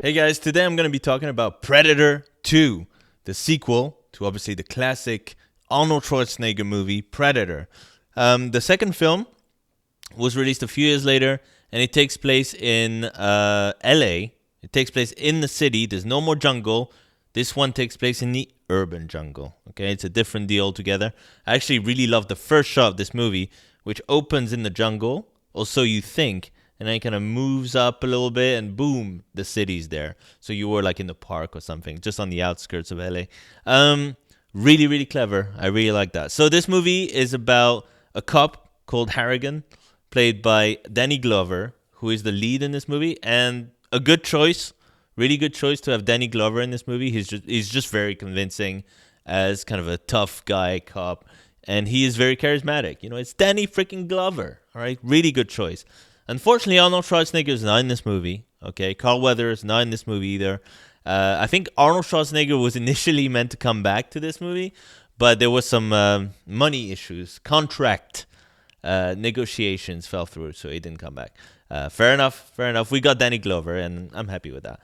Hey guys, today I'm going to be talking about Predator 2, the sequel to obviously the classic Arnold Schwarzenegger movie Predator. The second film was released a few years later, and it takes place in LA. It takes place in the city. There's no more jungle. This one takes place in the urban jungle. Okay, it's a different deal altogether. I actually really love the first shot of this movie, which opens in the jungle, or so you think, and then it kind of moves up a little bit, and boom, the city's there. So you were like in the park or something, just on the outskirts of LA. Really, really clever. I really like that. So this movie is about a cop called Harrigan, played by Danny Glover, who is the lead in this movie, and a good choice, really good choice to have Danny Glover in this movie. He's just very convincing as kind of a tough guy cop, and he is very charismatic. You know, it's Danny freaking Glover. All right, really good choice. Unfortunately, Arnold Schwarzenegger is not in this movie. Okay, Carl Weathers is not in this movie either. I think Arnold Schwarzenegger was initially meant to come back to this movie, but there was some money issues, contract negotiations fell through, so he didn't come back. Fair enough, fair enough. We got Danny Glover, and I'm happy with that.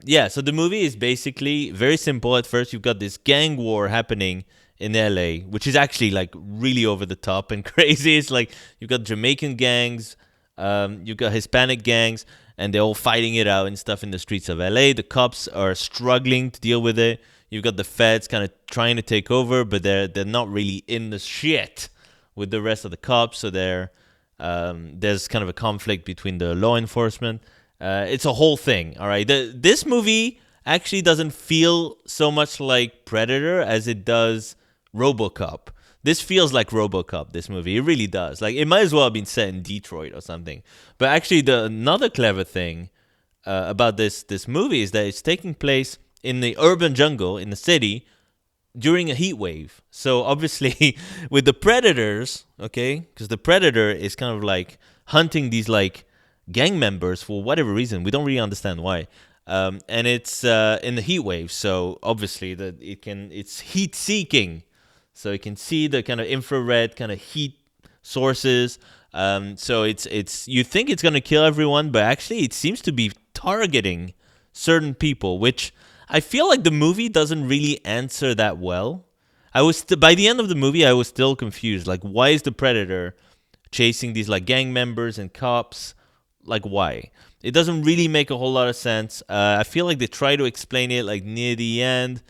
Yeah, so the movie is basically very simple. At first, you've got this gang war happening in LA, which is actually like really over the top and crazy. It's like you've got Jamaican gangs, you've got Hispanic gangs, and they're all fighting it out and stuff in the streets of LA. The cops are struggling to deal with it. You've got the feds kind of trying to take over, but they're not really in the shit with the rest of the cops. So there's kind of a conflict between the law enforcement. It's a whole thing. All right, this movie actually doesn't feel so much like Predator as it does RoboCop. This feels like RoboCop, this movie. It really does. Like, it might as well have been set in Detroit or something. But actually, another clever thing about this movie is that it's taking place in the urban jungle, in the city, during a heat wave. So, obviously, with the Predators, okay, because the Predator is kind of like hunting these, like, gang members for whatever reason. We don't really understand why. And it's in the heat wave. So, obviously, it's heat-seeking. So you can see the kind of infrared kind of heat sources. So it's you think it's gonna kill everyone, but actually it seems to be targeting certain people, which I feel like the movie doesn't really answer that well. By the end of the movie, I was still confused. Like, why is the Predator chasing these like gang members and cops? Like, why? It doesn't really make a whole lot of sense. I feel like they try to explain it like near the end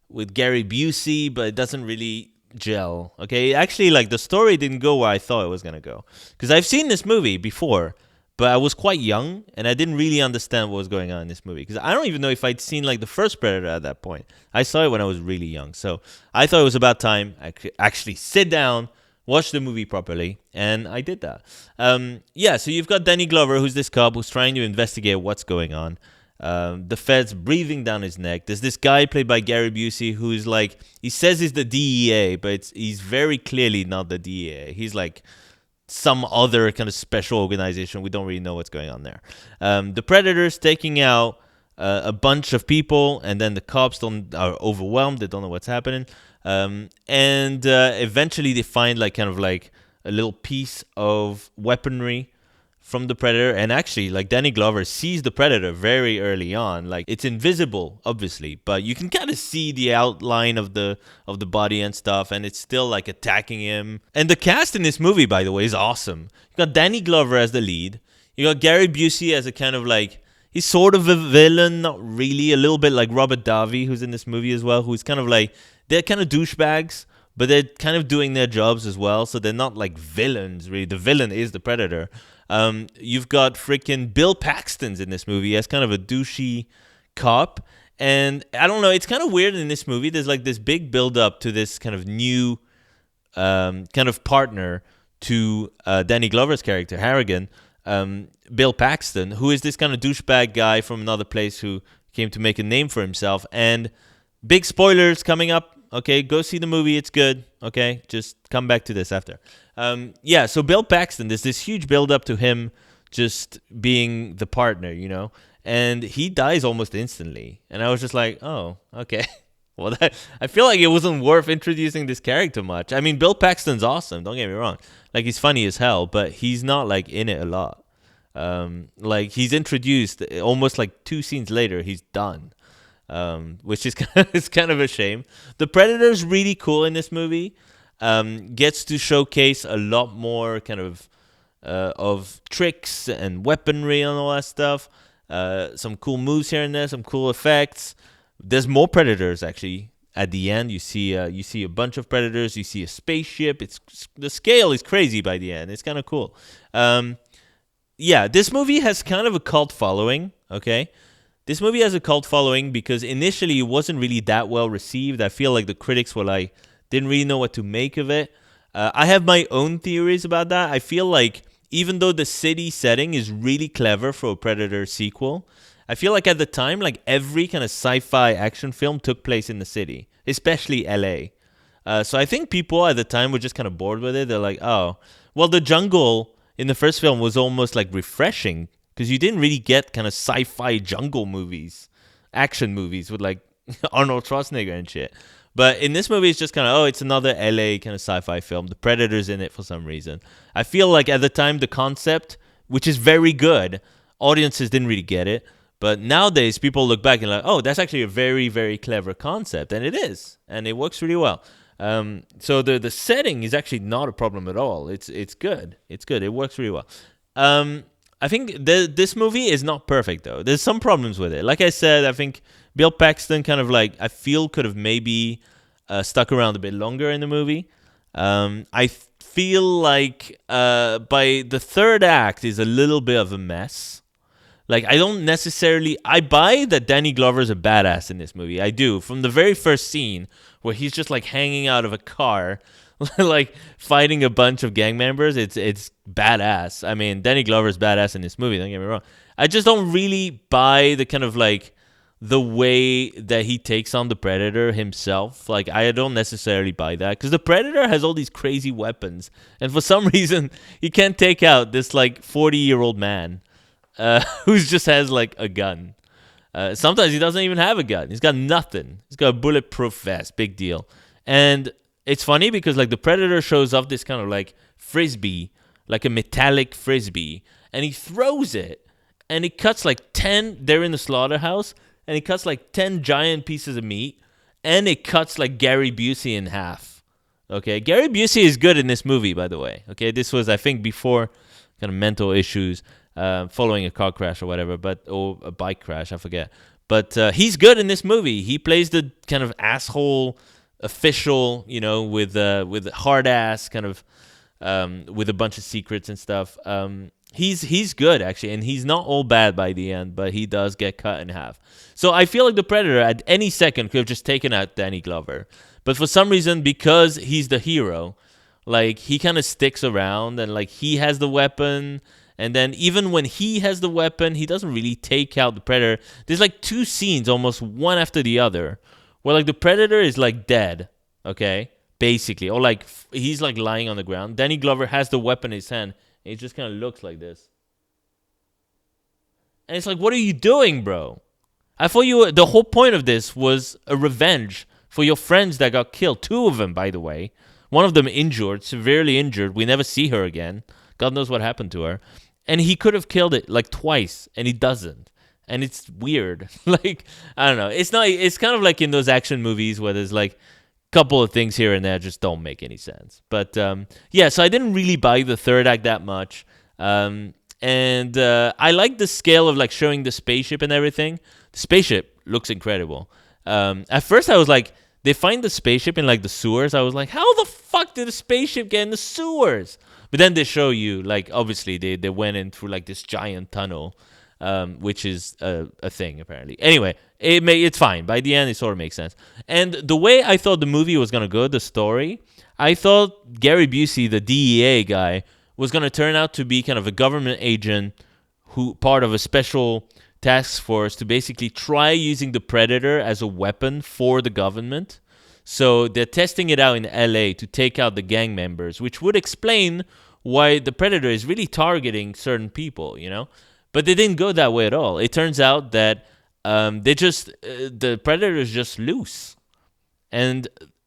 with Gary Busey, but it doesn't really gel. Okay, actually, like the story didn't go where I thought it was gonna go, because I've seen this movie before, but I was quite young and I didn't really understand what was going on in this movie, because I don't even know if I'd seen like the first Predator at that point. I saw it when I was really young, so I thought it was about time I could actually sit down, watch the movie properly, and I did that. Yeah, so you've got Danny Glover, who's this cop who's trying to investigate what's going on. The feds breathing down his neck. There's this guy played by Gary Busey who's like, he says he's the DEA, but he's very clearly not the DEA. He's like some other kind of special organization. We don't really know what's going on there. The Predator's taking out a bunch of people, and then the cops are overwhelmed. They don't know what's happening. And eventually they find like kind of like a little piece of weaponry from the Predator, and actually like Danny Glover sees the Predator very early on. Like, it's invisible obviously, but you can kind of see the outline of the body and stuff, and it's still like attacking him. And the cast in this movie, by the way, is awesome. You got Danny Glover as the lead. You got Gary Busey as a kind of like, he's sort of a villain, not really, a little bit like Robert Davi, who's in this movie as well, who's kind of like, they're kind of douchebags, but they're kind of doing their jobs as well, so they're not like villains really. The villain is the Predator. You've got freaking Bill Paxton's in this movie as kind of a douchey cop. And I don't know, it's kind of weird in this movie. There's like this big build up to this kind of new kind of partner to Danny Glover's character, Harrigan, Bill Paxton, who is this kind of douchebag guy from another place who came to make a name for himself. And big spoilers coming up. Okay, go see the movie. It's good. Okay, just come back to this after. Yeah, so Bill Paxton, there's this huge build-up to him just being the partner, you know? And he dies almost instantly. And I was just like, oh, okay. Well, I feel like it wasn't worth introducing this character much. I mean, Bill Paxton's awesome. Don't get me wrong. Like, he's funny as hell, but he's not, like, in it a lot. Like he's introduced almost like 2 scenes later, he's done. Which is it's kind of a shame. The Predator's really cool in this movie. Gets to showcase a lot more kind of tricks and weaponry and all that stuff. Some cool moves here and there, some cool effects. There's more Predators actually. At the end, you see a bunch of Predators. You see a spaceship. The scale is crazy by the end. It's kind of cool. Yeah, this movie has kind of a cult following. Okay, this movie has a cult following because initially it wasn't really that well received. I feel like the critics were like didn't really know what to make of it. I have my own theories about that. I feel like even though the city setting is really clever for a Predator sequel, I feel like at the time, like every kind of sci-fi action film took place in the city, especially LA. So I think people at the time were just kind of bored with it. They're like, oh, well, the jungle in the first film was almost like refreshing because you didn't really get kind of sci-fi jungle movies, action movies with like Arnold Schwarzenegger and shit. But in this movie, it's just kind of, oh, it's another LA kind of sci-fi film. The Predator's in it for some reason. I feel like at the time, the concept, which is very good, audiences didn't really get it. But nowadays, people look back and like, oh, that's actually a very, very clever concept. And it is. And it works really well. So the setting is actually not a problem at all. It's good. It's good. It works really well. I think this movie is not perfect, though. There's some problems with it. Like I said, I think Bill Paxton kind of like, I feel could have maybe stuck around a bit longer in the movie. I feel like by the third act is a little bit of a mess. Like, I buy that Danny Glover's a badass in this movie. I do. From the very first scene where he's just like hanging out of a car, like fighting a bunch of gang members, it's badass. I mean, Danny Glover's badass in this movie, don't get me wrong. I just don't really buy the kind of like the way that he takes on the Predator himself. Like, I don't necessarily buy that because the Predator has all these crazy weapons. And for some reason, he can't take out this like 40-year-old man. Who just has like a gun. Sometimes he doesn't even have a gun. He's got nothing. He's got a bulletproof vest. Big deal. And it's funny because like the Predator shows off this kind of like frisbee, like a metallic frisbee, and he throws it, and it cuts like 10. They're in the slaughterhouse, and it cuts like 10 giant pieces of meat, and it cuts like Gary Busey in half. Okay, Gary Busey is good in this movie, by the way. Okay, this was I think before kind of mental issues. Following a car crash or whatever, or a bike crash, I forget. But he's good in this movie. He plays the kind of asshole official, with hard ass kind of with a bunch of secrets and stuff. He's good actually, and he's not all bad by the end, but he does get cut in half. So I feel like the Predator at any second could have just taken out Danny Glover, but for some reason, because he's the hero, like he kind of sticks around and like he has the weapon. And then even when he has the weapon, he doesn't really take out the Predator. There's like 2 scenes, almost one after the other, where like the Predator is like dead, okay? Basically. Or like he's like lying on the ground. Danny Glover has the weapon in his hand. And he just kind of looks like this. And it's like, what are you doing, bro? I thought the whole point of this was a revenge for your friends that got killed. 2 of them, by the way. One of them injured, severely injured. We never see her again. God knows what happened to her. And he could have killed it like twice, and he doesn't. And it's weird. Like, I don't know. It's kind of like in those action movies where there's like a couple of things here and there just don't make any sense. But yeah, so I didn't really buy the third act that much. And I like the scale of like showing the spaceship and everything. The spaceship looks incredible. At first I was like, they find the spaceship in like the sewers. I was like, how the fuck did the spaceship get in the sewers? But then they show you, like, obviously they went in through like this giant tunnel, which is a thing apparently. Anyway, it's fine. By the end, it sort of makes sense. And the way I thought the movie was gonna go, the story, I thought Gary Busey, the DEA guy, was gonna turn out to be kind of a government agent who part of a special task force to basically try using the Predator as a weapon for the government. So they're testing it out in LA to take out the gang members, which would explain why the Predator is really targeting certain people, But they didn't go that way at all. It turns out that the Predator is just loose. And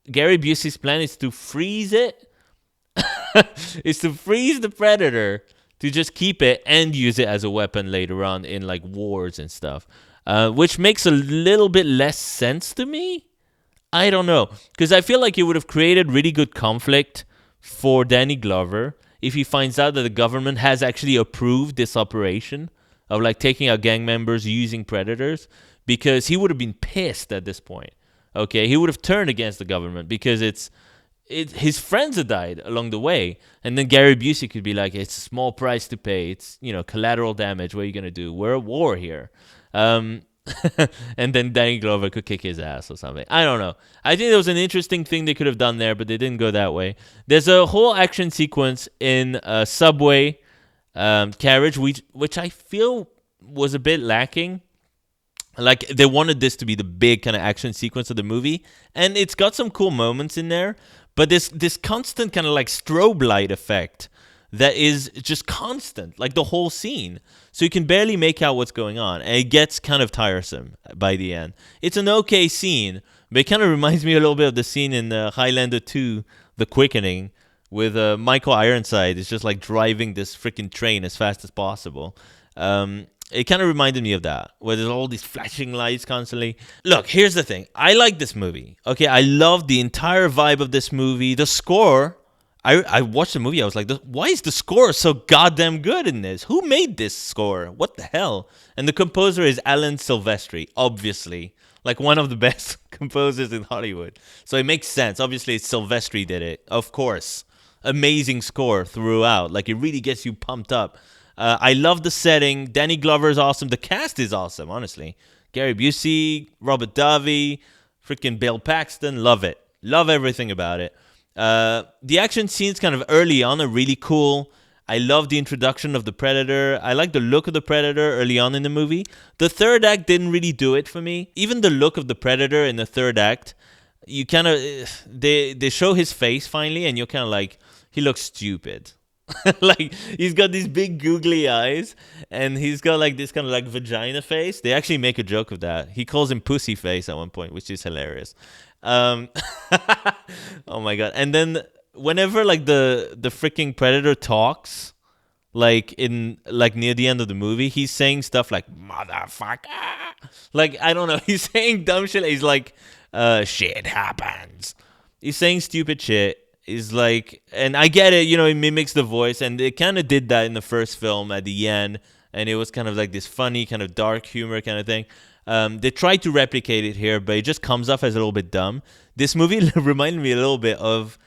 Gary Busey's plan is to freeze it. Is to freeze the Predator to just keep it and use it as a weapon later on in like wars and stuff, which makes a little bit less sense to me. I don't know, because I feel like it would have created really good conflict for Danny Glover if he finds out that the government has actually approved this operation of like taking out gang members using predators, because he would have been pissed at this point. Okay, he would have turned against the government because his friends have died along the way, and then Gary Busey could be like, "It's a small price to pay. It's collateral damage. What are you gonna do? We're at war here." And then Danny Glover could kick his ass or something. I don't know. I think there was an interesting thing they could have done there, but they didn't go that way. There's a whole action sequence in a subway carriage, which I feel was a bit lacking. Like, they wanted this to be the big kind of action sequence of the movie, and it's got some cool moments in there, but this constant kind of like strobe light effect that is just constant, like the whole scene. So you can barely make out what's going on, and it gets kind of tiresome by the end. It's an okay scene, but it kind of reminds me a little bit of the scene in Highlander 2, The Quickening, with Michael Ironside is just like driving this freaking train as fast as possible. It kind of reminded me of that, where there's all these flashing lights constantly. Look, here's the thing. I like this movie. Okay, I love the entire vibe of this movie. The score, I watched the movie. I was like, why is the score so goddamn good in this? Who made this score? What the hell? And the composer is Alan Silvestri, obviously. Like one of the best composers in Hollywood. So it makes sense. Obviously, Silvestri did it. Of course. Amazing score throughout. Like, it really gets you pumped up. I love the setting. Danny Glover is awesome. The cast is awesome, honestly. Gary Busey, Robert Davi, freaking Bill Paxton. Love it. Love everything about it. The action scenes kind of early on are really cool. I love the introduction of the Predator. I like the look of the Predator early on in the movie. The third act didn't really do it for me. Even the look of the Predator in the third act, you kind of... They show his face finally, and you're kind of like, he looks stupid. Like, he's got these big googly eyes, and he's got like this kind of like vagina face. They actually make a joke of that. He calls him pussy face at one point, which is hilarious. Oh my god. And then whenever like the freaking Predator talks, like in like near the end of the movie, he's saying stuff like motherfucker. Like, I don't know, he's saying dumb shit. He's like shit happens. He's saying stupid shit. Is like, and I get it, it mimics the voice, and it kind of did that in the first film at the end, and it was kind of like this funny, kind of dark humor kind of thing. They tried to replicate it here, but it just comes off as a little bit dumb. This movie reminded me a little bit of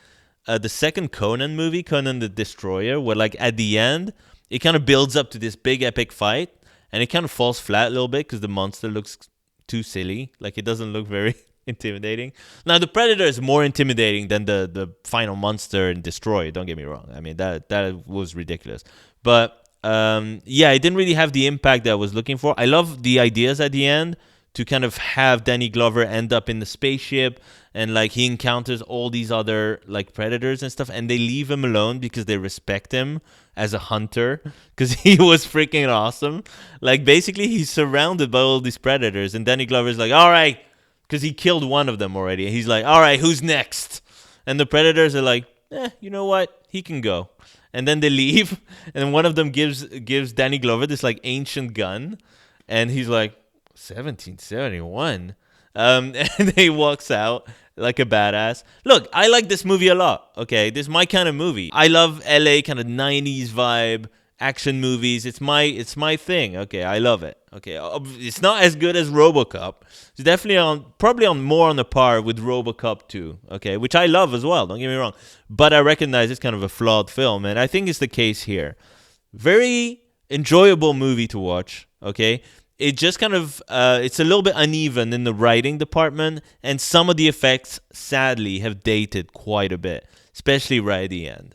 the second Conan movie, Conan the Destroyer, where like at the end, it kind of builds up to this big epic fight, and it kind of falls flat a little bit because the monster looks too silly. Like, it doesn't look very intimidating. Now, the Predator is more intimidating than the final monster in Destroy. Don't get me wrong. I mean, that was ridiculous. But yeah, it didn't really have the impact that I was looking for. I love the ideas at the end to kind of have Danny Glover end up in the spaceship, and like he encounters all these other like predators and stuff, and they leave him alone because they respect him as a hunter because he was freaking awesome. Like, basically, he's surrounded by all these predators, and Danny Glover's like, all right, because he killed one of them already. He's like, all right, who's next? And the predators are like, you know what? He can go. And then they leave. And one of them gives Danny Glover this like ancient gun. And he's like, 1771? And he walks out like a badass. Look, I like this movie a lot. Okay, this is my kind of movie. I love LA kind of 90s vibe. Action movies, it's my thing. Okay, I love it. Okay, it's not as good as RoboCop. It's definitely probably more on the par with RoboCop 2. Okay, which I love as well. Don't get me wrong, but I recognize it's kind of a flawed film, and I think it's the case here. Very enjoyable movie to watch. Okay, it just kind of it's a little bit uneven in the writing department, and some of the effects sadly have dated quite a bit. Especially right at the end.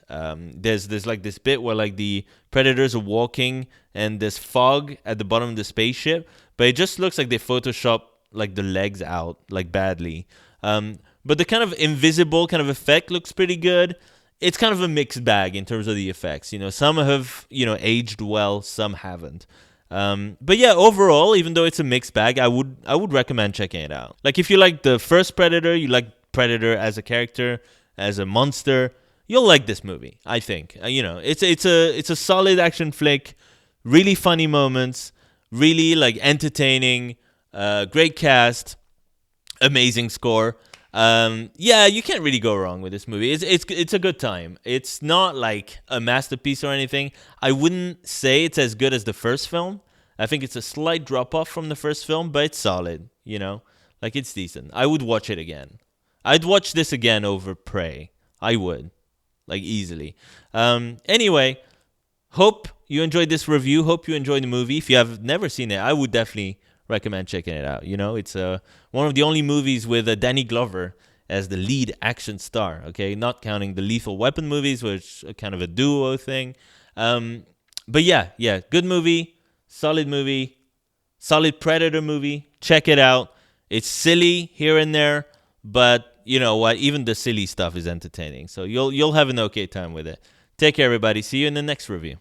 There's like this bit where like the predators are walking and there's fog at the bottom of the spaceship, but it just looks like they photoshopped like the legs out like badly. But the kind of invisible kind of effect looks pretty good. It's kind of a mixed bag in terms of the effects. Some have aged well, some haven't. But yeah, overall, even though it's a mixed bag, I would recommend checking it out. Like, if you like the first Predator, you like Predator as a character, as a monster, you'll like this movie. I think it's a solid action flick, really funny moments, really like entertaining, great cast, amazing score. Yeah, you can't really go wrong with this movie. It's a good time. It's not like a masterpiece or anything. I wouldn't say it's as good as the first film. I think it's a slight drop off from the first film, but it's solid. Like it's decent. I would watch it again. I'd watch this again over Prey. I would, like easily. Anyway, hope you enjoyed this review. Hope you enjoyed the movie. If you have never seen it, I would definitely recommend checking it out. It's one of the only movies with Danny Glover as the lead action star. Okay, not counting the Lethal Weapon movies, which are kind of a duo thing. But yeah, good movie, solid Predator movie. Check it out. It's silly here and there, but you know what? Even the silly stuff is entertaining. So you'll have an okay time with it. Take care, everybody. See you in the next review.